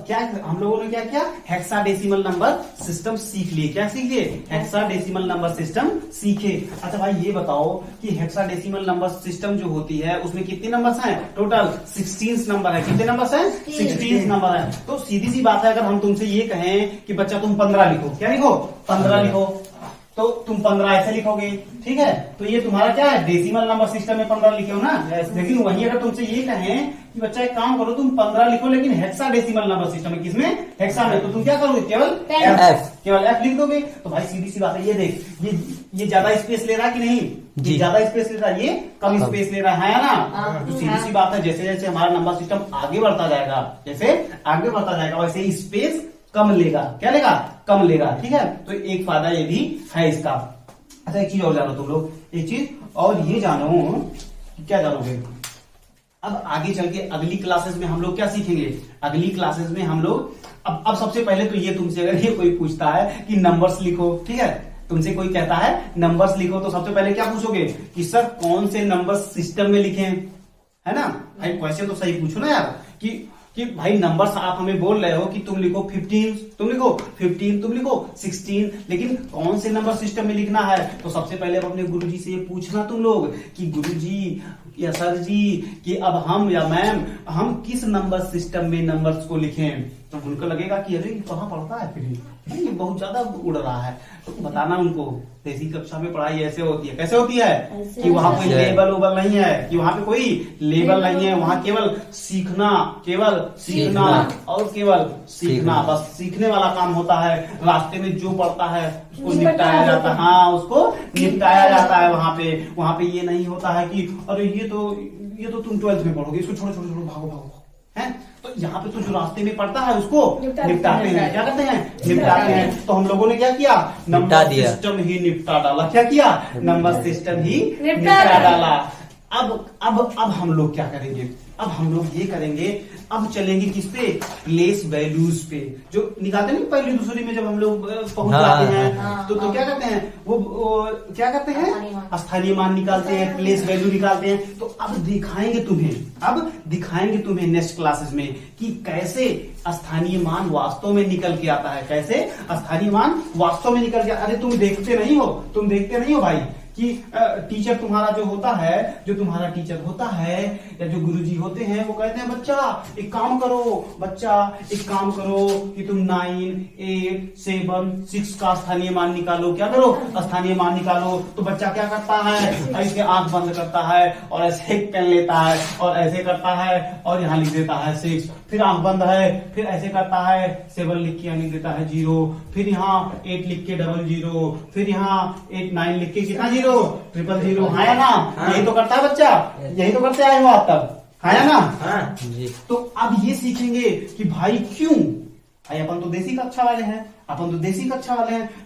क्या हम लोगों ने क्या किया, हेक्साडेसिमल नंबर सिस्टम सीख लिए। क्या सीख लिए? हेक्साडेसिमल नंबर सिस्टम सीखे। अच्छा भाई ये बताओ कि हेक्साडेसिमल नंबर सिस्टम जो होती है उसमें कितने नंबर्स हैं? टोटल 16 नंबर है। कितने नंबर्स हैं? 16 नंबर है। तो सीधी सी बात है, अगर हम तुमसे ये कहें कि बच्चा तुम 15 लिखो, क्या लिखो? 15 लिखो, तो तुम 15 ऐसे लिखोगे, ठीक है? तो ये तुम्हारा क्या है? डेसिमल नंबर सिस्टम में 15 लिखे हो ना। लेकिन वही अगर तुमसे ये कहें कि बच्चा एक काम करो, तुम 15 लिखो लेकिन हेक्साडेसिमल नंबर सिस्टम में, किसमें? हेक्सा में, तो तुम क्या करोगे? केवल एफ, केवल एफ लिख दोगे। तो भाई सीधी सी बात है, ये देख, ये ज्यादा स्पेस ले रहा है कि नहीं? ये ज्यादा स्पेस ले रहा है, ये कम स्पेस ले रहा है ना? तो सीधी सी बात है, जैसे जैसे हमारा नंबर सिस्टम आगे बढ़ता जाएगा, जैसे आगे बढ़ता जाएगा वैसे स्पेस कम लेगा। क्या लेगा? कम लेगा, ठीक है? तो एक फायदा ये भी है इसका। अच्छा एक चीज और जानो तुम लोग, एक चीज और ये जानो, क्या जानोगे? अब आगे चल के अगली क्लासेस में हम लोग क्या सीखेंगे? अगली क्लासेस में हम लोग अब सबसे पहले तो ये तुमसे अगर ये कोई पूछता है कि नंबर्स लिखो, ठीक है? तुमसे कोई कहता है नंबर्स लिखो, तो सबसे पहले क्या पूछोगे कि सर कौन से नंबर सिस्टम में लिखें, है ना? भाई क्वेश्चन तो सही पूछो ना यार, कि भाई नंबर्स आप हमें बोल रहे हो कि तुम लिखो 15, तुम लिखो 15, तुम लिखो 16, लेकिन कौन से नंबर सिस्टम में लिखना है? तो सबसे पहले अब अपने गुरुजी से ये पूछना तुम लोग कि गुरुजी या सर जी कि अब हम या मैम हम किस नंबर सिस्टम में नंबर्स को लिखें? तो उनको लगेगा कि अरे कहाँ पढ़ता है, फिर ये बहुत ज्यादा उड़ रहा है। तो बताना उनको देसी कक्षा में पढ़ाई ऐसे होती है। कैसे होती है? कि वहां कोई लेबल उबल नहीं है, कि वहां पे कोई लेबल नहीं है, वहां केवल सीखना, केवल सीखना और केवल सीखना, बस सीखने वाला काम होता है। रास्ते में जो पढ़ता है उसको निपटाया जाता है। हाँ, उसको निपटाया जाता है। वहां पे ये नहीं होता है कि अरे ये तो तुम 12th में पढ़ोगे, इसको छोड़ो छोड़ो छोड़ो, भागो भागो, है? तो यहाँ पे तो जो रास्ते में पढ़ता है उसको निपटाते हैं। क्या करते हैं? निपटाते हैं। तो हम लोगों ने क्या किया? नंबर सिस्टम ही निपटा डाला। क्या किया? नंबर सिस्टम ही निपटा डाला। अब हम लोग क्या करेंगे? अब हम लोग ये करेंगे, अब चलेंगे किस पे? प्लेस वैल्यूज पे। जो निकालते नहीं पहली दूसरी में जब हम लोग पहुंच जाते हैं तो क्या करते हैं? वो क्या करते हैं? स्थानीय मान निकालते हैं, प्लेस वैल्यू निकालते हैं। तो अब दिखाएंगे तुम्हें नेक्स्ट क्लासेस में कि कैसे स्थानीय मान वास्तव में निकल के आता है। कैसे स्थानीय मान वास्तव में निकल के? अरे तुम देखते नहीं हो भाई कि टीचर तुम्हारा जो होता है, जो तुम्हारा टीचर होता है या जो गुरुजी होते हैं, वो कहते हैं बच्चा एक काम करो कि तुम 9, 8, 7, 6 का स्थानीय मान निकालो। क्या करो? स्थानीय मान निकालो। तो बच्चा क्या करता है? ऐसे आंख बंद करता है और ऐसे एक पेन लेता है और ऐसे करता है और यहाँ लिख देता है 6, फिर आंख बंद है, फिर ऐसे करता है 7 लिख के लिख देता है 0, फिर यहाँ 8 लिख के 00, फिर यहाँ 8, 9 लिख के कितना 0? 000, है ना? यही तो करता है बच्चा, यही तो करते आए हो आप तब, है ना? तो अब ये सीखेंगे कि भाई क्यों, भाई अपन तो देसी कक्षा वाले हैं,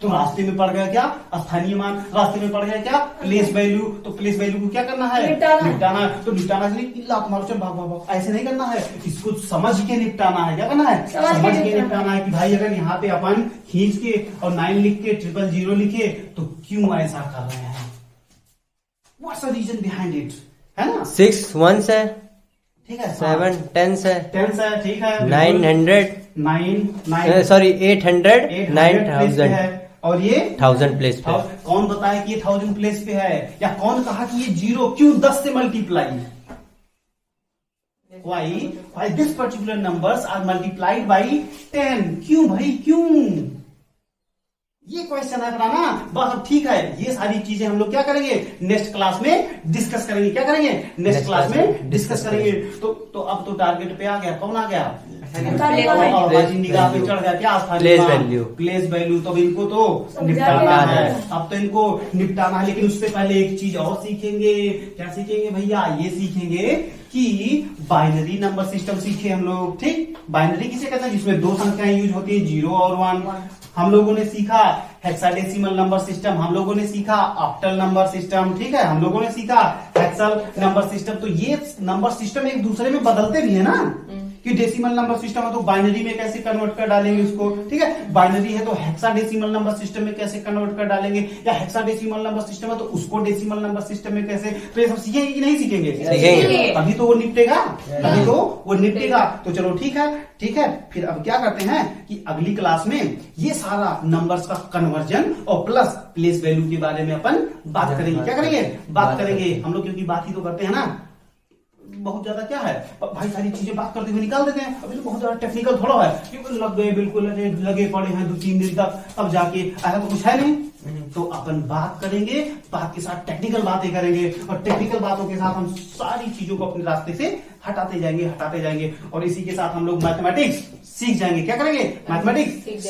तो रास्ते में पड़ गया क्या? स्थानीय मान। रास्ते में पड़ गया क्या? Place value. तो प्लेस वैल्यू को क्या करना है? निपटाना। तो निपटाना से तुम्हारा चल भाग, ऐसे नहीं करना है, इसको समझ के निपटाना है। क्या करना है? समझ के निपटाना है कि भाई अगर यहाँ पे अपन खींच के और 9 लिख के 000 लिखे तो क्यों ऐसा कर रहे हैं? What's the reason behind it, है ना? 6 1s है, ठीक है। 7 10s है, 10 है, ठीक है। 900 सॉरी 800 9000 है और ये 1000 प्लेस पे। कौन बताया कि ये 1000 प्लेस पे है? या कौन कहा कि ये 0 क्यों 10 से multiply? Why this particular numbers are multiplied by 10? क्यों भाई, क्यों? ये क्वेश्चन है अपना ना। बस अब ठीक है, ये सारी चीजें हम लोग क्या करेंगे? नेक्स्ट क्लास में डिस्कस करेंगे। क्या करेंगे? नेक्स्ट क्लास में डिस्कस करेंगे। तो अब तो टारगेट पे आ गया। कौन आ गया? निगाह पे चढ़ गया क्या? Place value. तो इनको तो निपटाना है, अब तो इनको निपटाना है। लेकिन उससे पहले एक चीज और सीखेंगे। क्या सीखेंगे भैया? ये सीखेंगे कि बाइनरी नंबर सिस्टम सीखे हम लोग। ठीक, बाइनरी किसे कहते हैं? जिसमें 2 संख्याएं यूज होती है, 0 और 1। हम लोगों ने सीखा हेक्साडेसिमल नंबर सिस्टम, हम लोगों ने सीखा ऑक्टल नंबर सिस्टम, ठीक है, हम लोगों ने सीखा हेक्सल नंबर सिस्टम। तो ये नंबर सिस्टम एक दूसरे में बदलते भी है ना, कि डेसिमल नंबर सिस्टम है तो बाइनरी में कैसे कन्वर्ट कर डालेंगे उसको, ठीक है। बाइनरी है तो हेक्साडेसिमल नंबर सिस्टम में कैसे कन्वर्ट कर डालेंगे, या हेक्साडेसिमल नंबर सिस्टम है तो उसको डेसिमल नंबर सिस्टम में कैसे, तो ये सब सीखेंगे कि नहीं सीखेंगे? सीखेंगे। अभी तो वो निपटेगा, अभी तो वो निपटेगा। तो चलो ठीक है, ठीक है। फिर अब क्या करते हैं कि अगली क्लास में ये सारा नंबर्स का कन्वर्जन और प्लस प्लेस वैल्यू के बारे में अपन बात करेंगे। क्या करेंगे? बात करेंगे। हम लोग क्योंकि बात ही तो करते हैं ना, बहुत ज्यादा क्या है भाई, सारी चीजें बात करते हुए निकाल देते हैं। अभी तो बहुत ज्यादा टेक्निकल थोड़ा है, क्योंकि लग गए बिल्कुल लगे पड़े हैं 2-3 दिन तक, तब जाके ऐसा तो कुछ है नहीं। तो अपन बात करेंगे, बात के साथ टेक्निकल बातें करेंगे, और टेक्निकल बातों के साथ हम सारी चीजों को अपने रास्ते से हटाते जाएंगे, और इसी के साथ हम लोग मैथमेटिक्स सीख जाएंगे। क्या करेंगे? मैथमेटिक्स